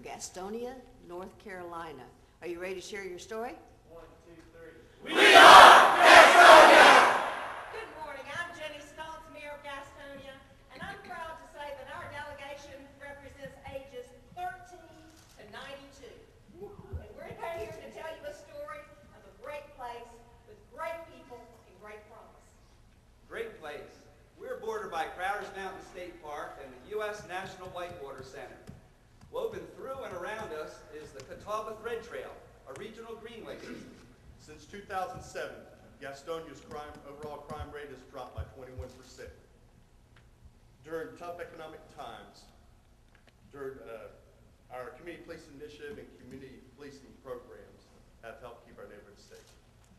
Gastonia, North Carolina. Are you ready to share your story? 1, 2, 3. We are Gastonia! Good morning. I'm Jenny Stoltz, Mayor of Gastonia, and I'm proud to say that our delegation represents ages 13 to 92. And we're here to tell you a story of a great place with great people and great promise. Great place. We're bordered by Crowder's Mountain State Park and the U.S. National Whitewater Center. Woven through and around us is the Catawba Thread Trail, a regional greenway system. Since 2007, Gastonia's overall crime rate has dropped by 21%. During tough economic times, our community policing initiative and community policing programs have helped keep our neighborhoods safe.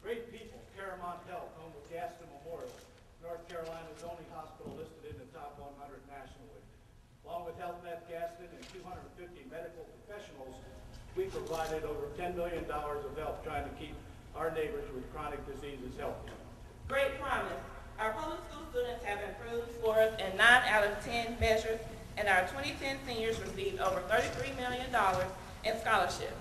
Great people, Paramount Health, home of Gaston Memorial, North Carolina's only hospital listed in the top 100 nationally. Along with Health Net Gaston and 250 medical professionals, we provided over $10 million of help trying to keep our neighbors with chronic diseases healthy. Great promise. Our public school students have improved scores in 9 out of 10 measures, and our 2010 seniors received over $33 million in scholarships.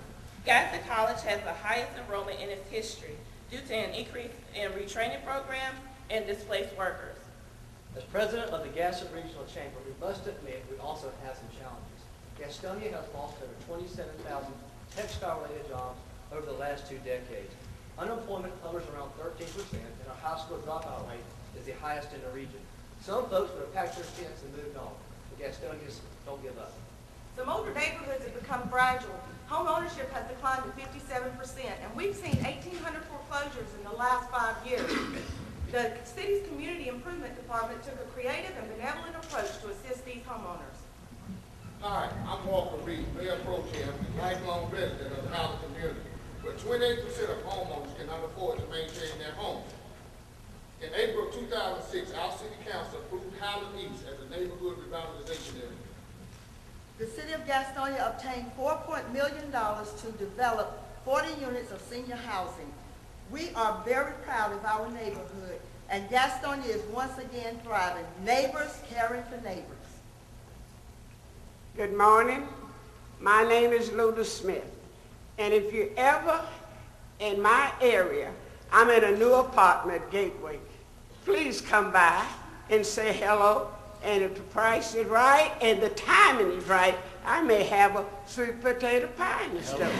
Gaston College has the highest enrollment in its history due to an increase in retraining programs and displaced workers. As president of the Gaston Regional Chamber, we must admit we also have some challenges. Gastonia has lost over 27,000 textile-related jobs over the last 2 decades. Unemployment hovers around 13%, and our high school dropout rate is the highest in the region. Some folks would have packed their tents and moved on, but Gastonians don't give up. Some older neighborhoods have become fragile. Home ownership has declined to 57%, and we've seen 1,800 foreclosures in the last 5 years. The city's Community Improvement Department took a creative and benevolent approach to assist these homeowners. Hi, I'm Walker Reed, Mayor Pro Tem and lifelong resident of the housing community, where 28% of homeowners cannot afford to maintain their homes. In April of 2006, our city council approved Highland East as a neighborhood revitalization area. The city of Gastonia obtained $4 million to develop 40 units of senior housing. We are very proud of our neighborhood, and Gastonia is once again thriving. Neighbors caring for neighbors. Good morning. My name is Luda Smith, and if you're ever in my area, I'm in a new apartment, Gateway. Please come by and say hello, and if the price is right and the timing is right, I may have a sweet potato pie and stuff.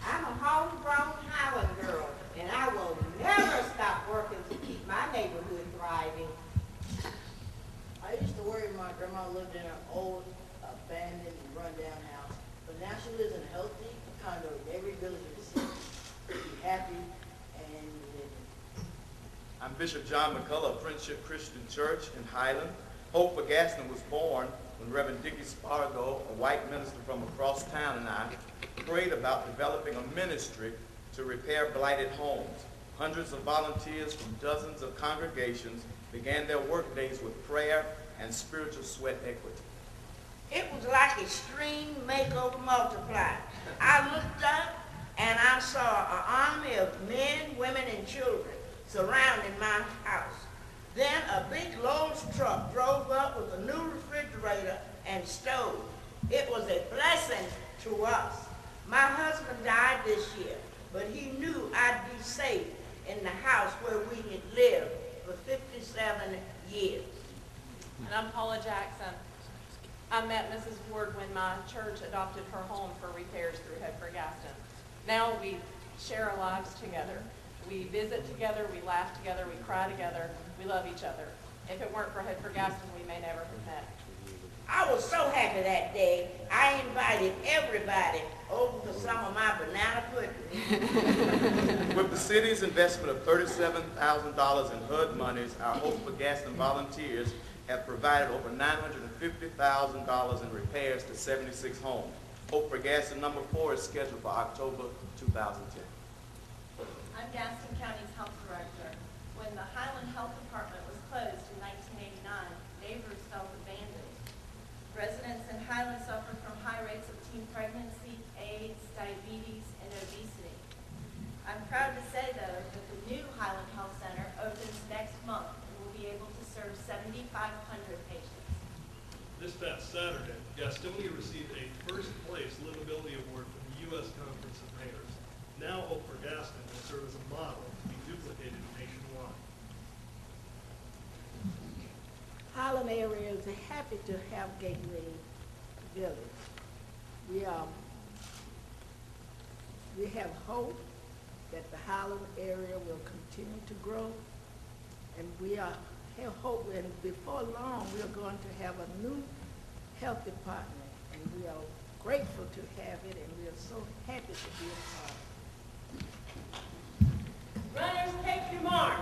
I'm a homegrown Highland girl, and I will never stop working to keep my neighborhood thriving. I used to worry my grandma lived in an old, abandoned, and run-down house, but now she lives in a healthy condo in every village of the city. Be happy and living. I'm Bishop John McCullough of Friendship Christian Church in Highland. Hope for Gaston was born when Reverend Dickie Spargo, a white minister from across town, and I prayed about developing a ministry to repair blighted homes. Hundreds of volunteers from dozens of congregations began their work days with prayer and spiritual sweat equity. It was like extreme makeover multiplied. I looked up and I saw an army of men, women, and children surrounding my house. Then a big Lowe's truck drove up with a new refrigerator and stove. It was a blessing to us. My husband died this year, but he knew I'd be safe in the house where we had lived for 57 years. And I'm Paula Jackson. I met Mrs. Ward when my church adopted her home for repairs through Head for Gaston. Now we share our lives together. We visit together, we laugh together, we cry together, we love each other. If it weren't for Head for Gaston, we may never have met. I was so happy that day. I invited everybody over for some of my banana pudding. With the city's investment of $37,000 in HUD monies, our Hope for Gaston volunteers have provided over $950,000 in repairs to 76 homes. Hope for Gaston number 4 is scheduled for October 2010. I'm Gaston County's health director. When the Highland Health Department was closed in 1989, neighbors felt abandoned. Residents in Highland suffered from high rates of teen pregnancy, AIDS, diabetes, and obesity. I'm proud to say, though, that the new Highland Health Center opens next month and will be able to serve 7,500 This past Saturday, Gastonia received a first-place livability award from the U.S. Conference of Mayors. Now Hope for Gaston will serve as a model to be duplicated nationwide. Highland area is happy to have Gateway Village. We have hope that the Highland area will continue to grow, and we have hope, and before long, we are going to have a new health department, and we are grateful to have it, and we are so happy to be a part of it. Runners, take your mark.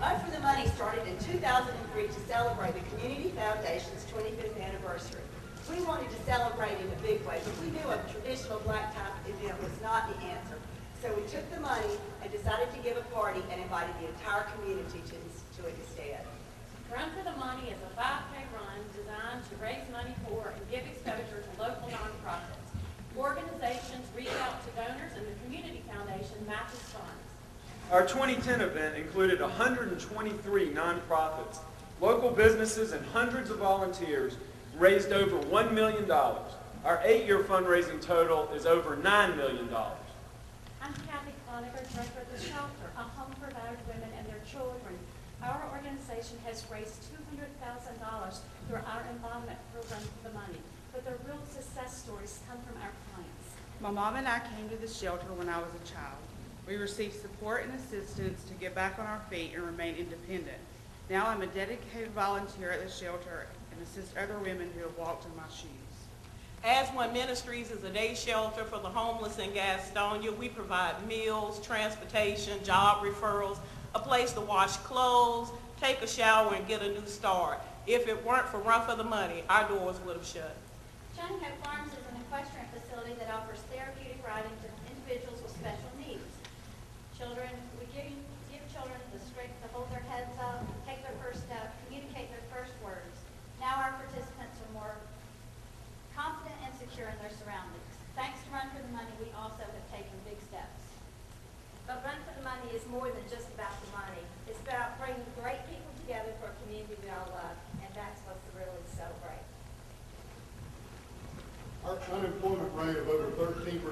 Vote for the Money started in 2003 to celebrate the Community Foundation's 25th anniversary. We wanted to celebrate in a big way, but we knew a traditional black tie event was not the answer. So we took the money and decided to give a party and invited the entire community to it instead. Run for the Money is a 5K run designed to raise money for and give exposure to local nonprofits. Organizations reach out to donors, and the Community Foundation matches funds. Our 2010 event included 123 nonprofits, local businesses, and hundreds of volunteers raised over $1 million. Our 8-year fundraising total is over $9 million. I'm Kathy Coniger, director of the shelter, a home for battered women and their children. Our organization has raised $200,000 through our involvement program for the Money, but the real success stories come from our clients. My mom and I came to the shelter when I was a child. We received support and assistance to get back on our feet and remain independent. Now I'm a dedicated volunteer at the shelter and assist other women who have walked in my shoes. As One Ministries is a day shelter for the homeless in Gastonia, we provide meals, transportation, job referrals, a place to wash clothes, take a shower, and get a new start. If it weren't for Run for the Money, our doors would have shut. Johnny Hope Farms is an equestrian facility that offers therapeutic riding to individuals with special needs. We give children the strength to hold their heads up, take their first step, communicate their first words. Now our participants are more confident and secure in their surroundings. Thanks to Run for the Money, we also have taken big steps. But Run for the Money is more than just about the money. It's about bringing great people together for a community we all love, and that's what's really celebrate. Our unemployment rate of over 13%,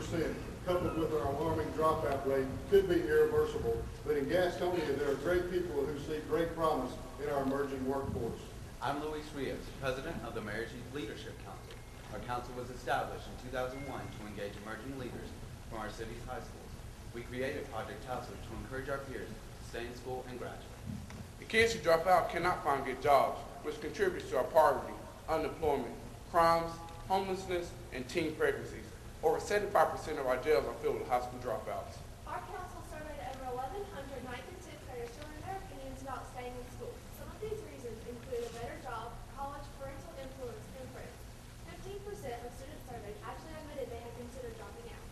coupled with our alarming dropout rate, could be irreversible. But in Gastonia, there are great people who see great promise in our emerging workforce. I'm Luis Rios, president of the Marriage Leadership Council. Our council was established in 2001 to engage emerging leaders from our city's high schools. We created Project Housing to encourage our peers to stay in school and graduate. The kids who drop out cannot find good jobs, which contributes to our poverty, unemployment, crimes, homelessness, and teen pregnancies. Over 75% of our jails are filled with high school dropouts. Our council surveyed over 1,100 9th and 10th graders who are their opinions about staying in school. Some of these reasons include a better job, college, parental influence, and friends. 15% of students surveyed actually admitted they had considered dropping out.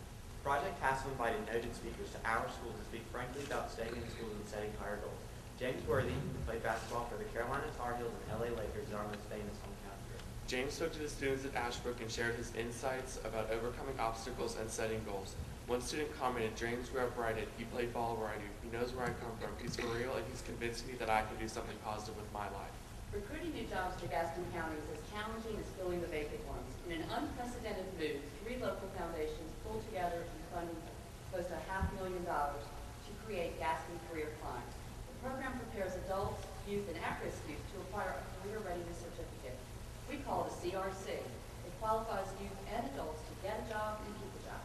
Project Hassel invited noted speakers to our school to speak frankly about staying in school and setting higher goals. James Worthy, who played basketball for the Carolina Tar Heels and LA Lakers, is our most famous hometown hero. James spoke to the students at Ashbrook and shared his insights about overcoming obstacles and setting goals. One student commented, "James grew up where I did. He played ball where I do. He knows where I come from. He's for real, and he's convinced me that I can do something positive with my life." Recruiting new jobs to Gaston County is as challenging as filling the vacant ones. In an unprecedented move, 3 local foundations pulled together and funded close to $500,000 to create Gaston Career Climb. The program prepares adults, youth, and at-risk youth to acquire a career readiness certificate. We call it a CRC. It qualifies youth and adults to get a job and keep a job.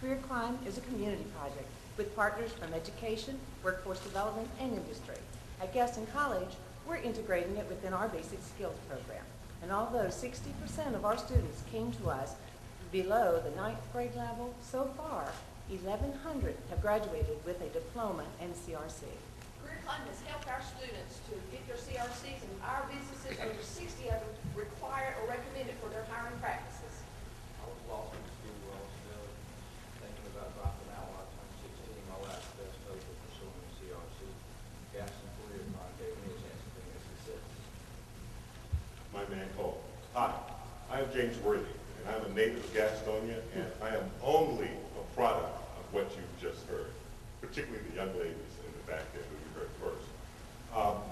Career Climb is a community project with partners from education, workforce development, and industry. At Gaston College, we're integrating it within our basic skills program. And although 60% of our students came to us below the 9th grade level, so far, 1,100 have graduated with a diploma and CRC. Career Climb has helped our students to get their CRCs, and our businesses, over 60 of them, require or recommend it for their hiring practices. I was lost in school while I was still thinking about dropping out when I turned 16. My last best hope of pursuing a CRC. Gaston Career Climb gave me a chance to bring a success. My man Cole. Hi, I am James Worthy, and I'm a native of Gastonia, and I am only a product of what you've just heard, particularly the young ladies in the back there who you heard first.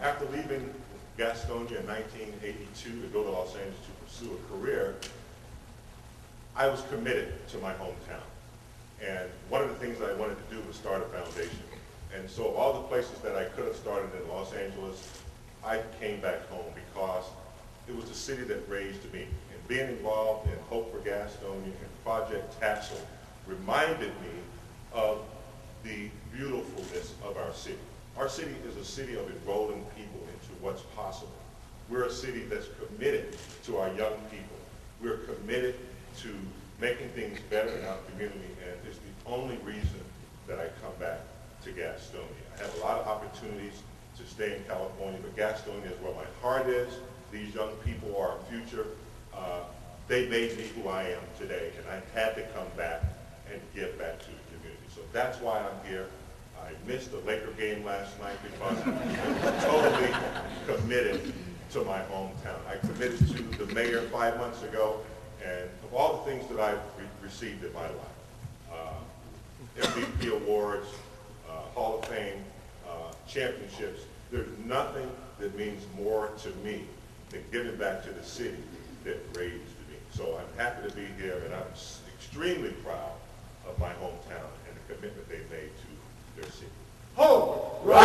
After leaving Gastonia in 1982 to go to Los Angeles to pursue a career, I was committed to my hometown. And one of the things that I wanted to do was start a foundation. And so of all the places that I could have started in Los Angeles, I came back home because it was the city that raised me. And being involved in Hope for Gastonia and Project Tassel reminded me of the beautifulness of our city. Our city is a city of enrolling people into what's possible. We're a city that's committed to our young people. We're committed to making things better in our community, and it's the only reason that I come back to Gastonia. I have a lot of opportunities to stay in California, but Gastonia is where my heart is. These young people are our future. They made me who I am today, and I had to come back and give back to the community. So that's why I'm here. I missed the Laker game last night because I'm totally committed to my hometown. I committed to the mayor 5 months ago, and of all the things that I've received in my life, MVP awards, Hall of Fame, championships, there's nothing that means more to me than giving back to the city that raised me. So I'm happy to be here, and I'm extremely proud of my hometown and the commitment they made to their city. Hope! Right.